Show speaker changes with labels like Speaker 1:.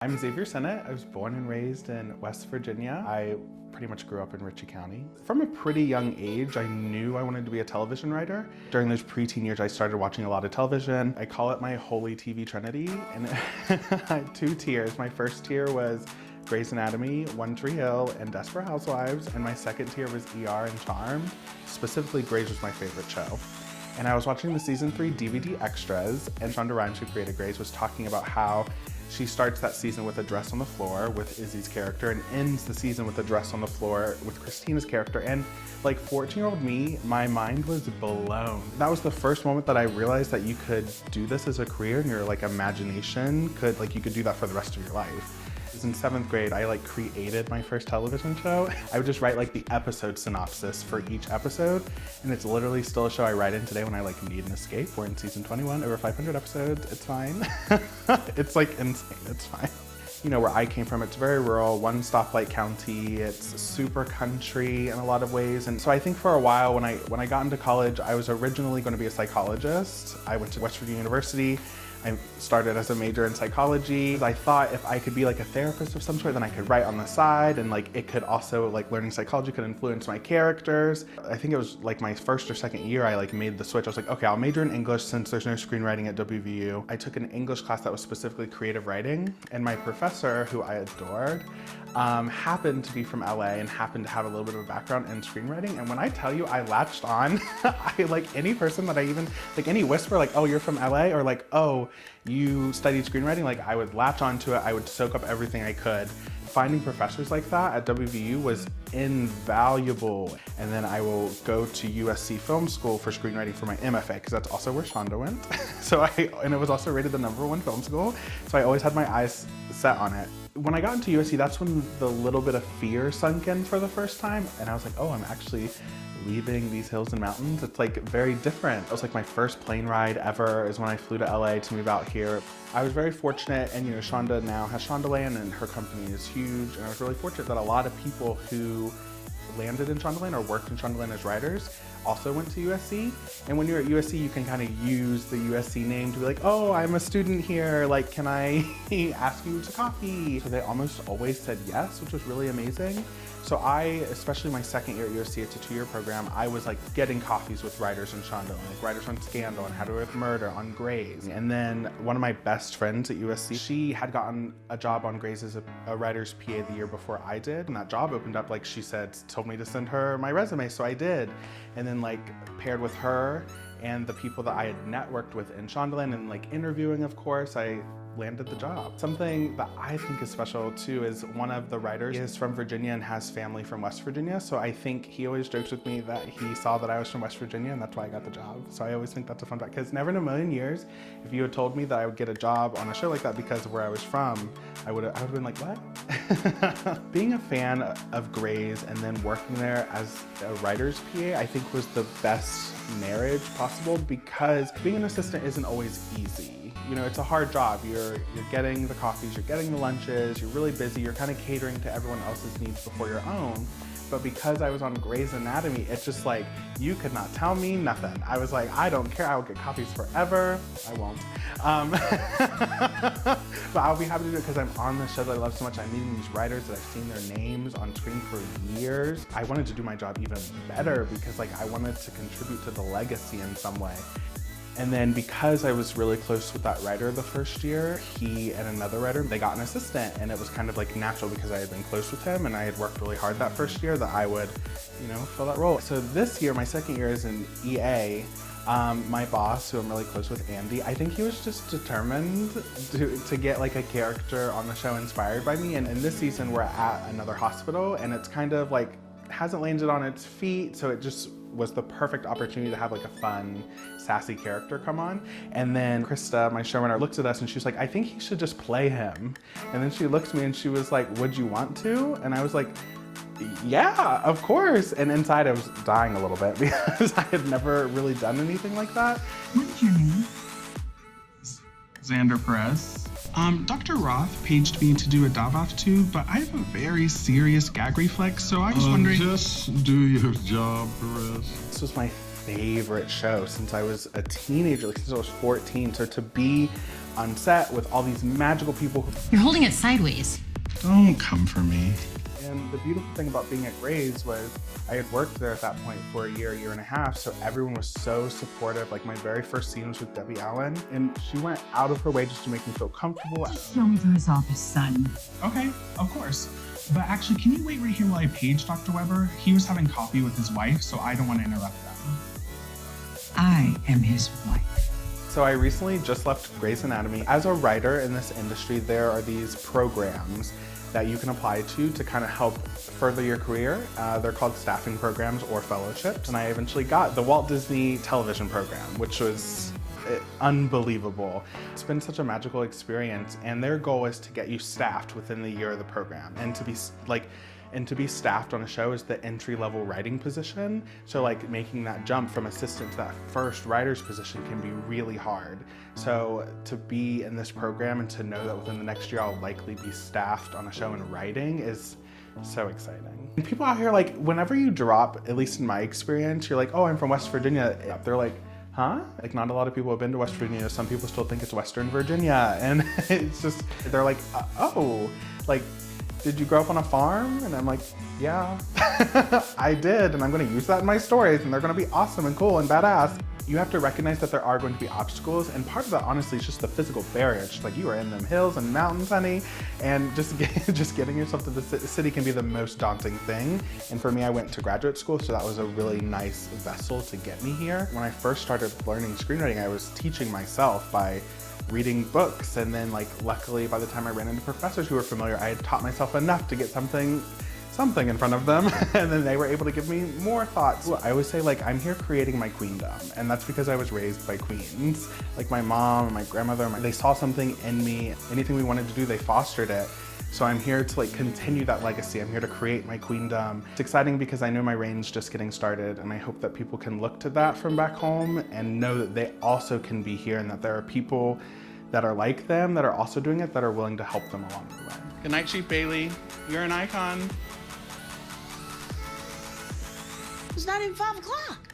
Speaker 1: I'm Zaiver Sinnett. I was born and raised in West Virginia. I pretty much grew up in Ritchie County. From a pretty young age, I knew I wanted to be a television writer. During those preteen years, I started watching a lot of television. I call it my holy TV trinity, and I had two tiers. My first tier was Grey's Anatomy, One Tree Hill, and Desperate Housewives, and my second tier was ER and Charmed. Specifically, Grey's was my favorite show. And I was watching the season 3 DVD extras, and Shondaland, who created Grey's, was talking about how she starts that season with a dress on the floor with Izzy's character and ends the season with a dress on the floor with Christina's character. And like 14-year-old me, my mind was blown. That was the first moment that I realized that you could do this as a career and your like imagination could, like you could do that for the rest of your life. In 7th grade, I like created my first television show. I would just write like the episode synopsis for each episode, and it's literally still a show I write in today when I like need an escape. We're in season 21, over 500 episodes, it's fine. It's like insane, it's fine. You know, where I came from, it's very rural, one stoplight county, it's super country in a lot of ways. And so I think for a while when I got into college, I was originally going to be a psychologist. I went to West Virginia University. I started as a major in psychology. I thought if I could be like a therapist of some sort, then I could write on the side, and like it could also, like learning psychology could influence my characters. I think it was like my first or second year I like made the switch. I was like, okay, I'll major in English since there's no screenwriting at WVU. I took an English class that was specifically creative writing, and my professor, who I adored, happened to be from LA and happened to have a little bit of a background in screenwriting. And when I tell you I latched on, I like any person that I even, like any whisper, like, oh, you're from LA, or like, oh, you studied screenwriting, like I would latch onto it. I would soak up everything I could. Finding professors like that at WVU was invaluable. And then I will go to USC Film School for screenwriting for my MFA, because that's also where Shonda went. And it was also rated the #1 film school. So I always had my eyes set on it. When I got into USC, that's when the little bit of fear sunk in for the first time. And I was like, oh, I'm actually leaving these hills and mountains. It's like very different. It was like my first plane ride ever is when I flew to LA to move out here. I was very fortunate, and you know, Shonda now has Shondaland and her company is huge. And I was really fortunate that a lot of people who landed in Shondaland or worked in Shondaland as writers also went to USC. And when you're at USC, you can kind of use the USC name to be like, oh, I'm a student here, like, can I ask you to coffee? So they almost always said yes, which was really amazing. So especially my second year at USC, it's a 2-year program, I was like getting coffees with writers in Shondaland, like writers on Scandal and How to With Murder, on Grey's. And then one of my best friends at USC, she had gotten a job on Grey's as a writer's PA the year before I did. And that job opened up, like she said, told me to send her my resume, so I did. And then like paired with her and the people that I had networked with in Shondaland and like interviewing, of course, I landed the job. Something that I think is special too is one of the writers is from Virginia and has family from West Virginia. So I think he always jokes with me that he saw that I was from West Virginia and that's why I got the job. So I always think that's a fun fact, because never in a million years, if you had told me that I would get a job on a show like that because of where I was from, I would have been like, what? Being a fan of Grey's and then working there as a writer's PA, I think was the best marriage possible, because being an assistant isn't always easy. You know, it's a hard job. You're getting the coffees, you're getting the lunches, you're really busy, you're kind of catering to everyone else's needs before your own. But because I was on Grey's Anatomy, it's just like, you could not tell me nothing. I was like, I don't care, I will get coffees forever. I won't. But I'll be happy to do it because I'm on the show that I love so much. I'm meeting these writers that I've seen their names on screen for years. I wanted to do my job even better because like I wanted to contribute to the legacy in some way. And then because I was really close with that writer the first year, he and another writer, they got an assistant, and it was kind of like natural because I had been close with him and I had worked really hard that first year that I would, you know, fill that role. So this year, my second year as an EA, my boss, who I'm really close with, Andy, I think he was just determined to get like a character on the show inspired by me. And this season we're at another hospital and it's kind of like, hasn't landed on its feet, so it just was the perfect opportunity to have like a fun, sassy character come on. And then Krista, my showrunner, looked at us and she was like, I think he should just play him. And then she looked at me and she was like, would you want to? And I was like, yeah, of course. And inside I was dying a little bit because I had never really done anything like that.
Speaker 2: What's your name? Xander Perez. Dr. Roth paged me to do a Davoth tube, but I have a very serious gag reflex, so I was wondering...
Speaker 3: Just do your job, Perez.
Speaker 1: This was my favorite show since I was a teenager, like since I was 14. So to be on set with all these magical people.
Speaker 4: You're holding it sideways.
Speaker 2: Don't come for me.
Speaker 1: And the beautiful thing about being at Gray's was I had worked there at that point for a year and a half, so everyone was so supportive. Like my very first scene was with Debbie Allen, and she went out of her way just to make me feel comfortable.
Speaker 4: Show me to his office, son.
Speaker 2: Okay, of course. But actually, can you wait right here while I page Dr. Weber? He was having coffee with his wife, so I don't want to interrupt them.
Speaker 4: I am his wife.
Speaker 1: So I recently just left Grey's Anatomy. As a writer in this industry, there are these programs that you can apply to kind of help further your career. They're called staffing programs or fellowships. And I eventually got the Walt Disney television program, which was unbelievable. It's been such a magical experience, and their goal is to get you staffed within the year of the program. And to be staffed on a show is the entry-level writing position. So like making that jump from assistant to that first writer's position can be really hard. So to be in this program and to know that within the next year I'll likely be staffed on a show in writing is so exciting. And people out here, like, whenever you drop, at least in my experience, you're like, oh, I'm from West Virginia. They're like, huh? Like, not a lot of people have been to West Virginia. Some people still think it's Western Virginia. And it's just, they're like, oh, like, did you grow up on a farm? And I'm like, yeah, I did. And I'm gonna use that in my stories, and they're gonna be awesome and cool and badass. You have to recognize that there are going to be obstacles, and part of that, honestly, is just the physical barrier. It's just like, you are in them hills and mountains, honey, and just getting yourself to the city can be the most daunting thing. And for me, I went to graduate school, so that was a really nice vessel to get me here. When I first started learning screenwriting, I was teaching myself by reading books, and then, like, luckily by the time I ran into professors who were familiar, I had taught myself enough to get something in front of them, and then they were able to give me more thoughts. I always say, like, I'm here creating my queendom, and that's because I was raised by queens. Like my mom and my grandmother, they saw something in me. Anything we wanted to do, they fostered it. So I'm here to, like, continue that legacy. I'm here to create my queendom. It's exciting because I know my reign's just getting started, and I hope that people can look to that from back home and know that they also can be here, and that there are people that are like them, that are also doing it, that are willing to help them along the way. Good night, Chief Bailey. You're an icon.
Speaker 5: It's not even 5 o'clock.